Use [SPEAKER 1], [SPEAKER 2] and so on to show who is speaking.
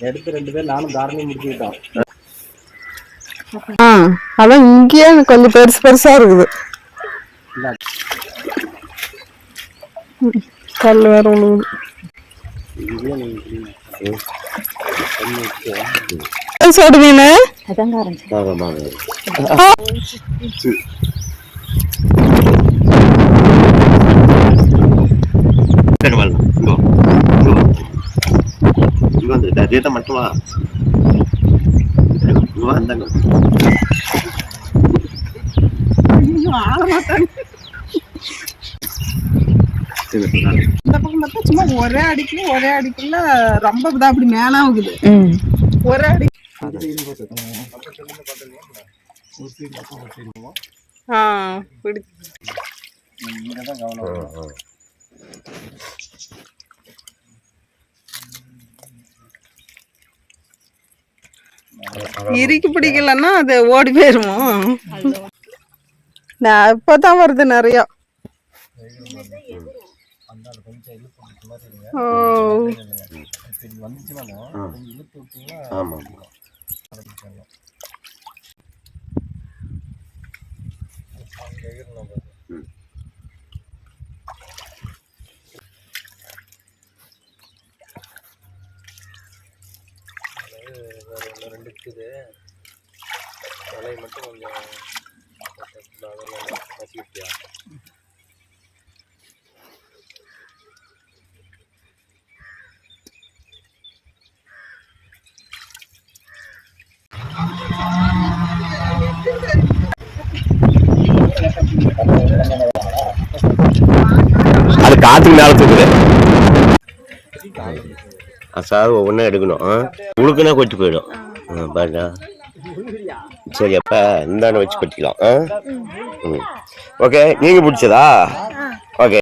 [SPEAKER 1] எடுத்து 2 பேர் நானும் தாரணி முடிச்சுக்கிட்டோம்.
[SPEAKER 2] அதான் இங்கேயே கொஞ்சம் பெருசு பெருசா இருக்குது. கல் வேற உழுவுது. சோடு மீன்
[SPEAKER 1] மட்டுமா
[SPEAKER 2] இந்த பக்கம் பார்த்தா சும்மா ஒரே அடிக்குள்ள ரொம்ப இதா அப்படி மேலாகுது. ஒரே அடி இறுக்கி பிடிக்கலன்னா அது ஓடி போயிருமோ. இப்பதான் வருது நிறைய.
[SPEAKER 1] ரெண்டு இருக்குது வலை மட்டும் கொஞ்சம் வச்சுக்கிட்டியா? அது காத்துக்கு மேல தூக்குது. அசாது ஒவ்வொன்றும் எடுக்கணும். உழுக்குனா கொட்டி போயிடும். பாருங்க. சரி, அப்ப இந்தாண்ட வச்சு கொட்டிக்கலாம். ஓகே, நீங்க பிடிச்சதா? ஓகே.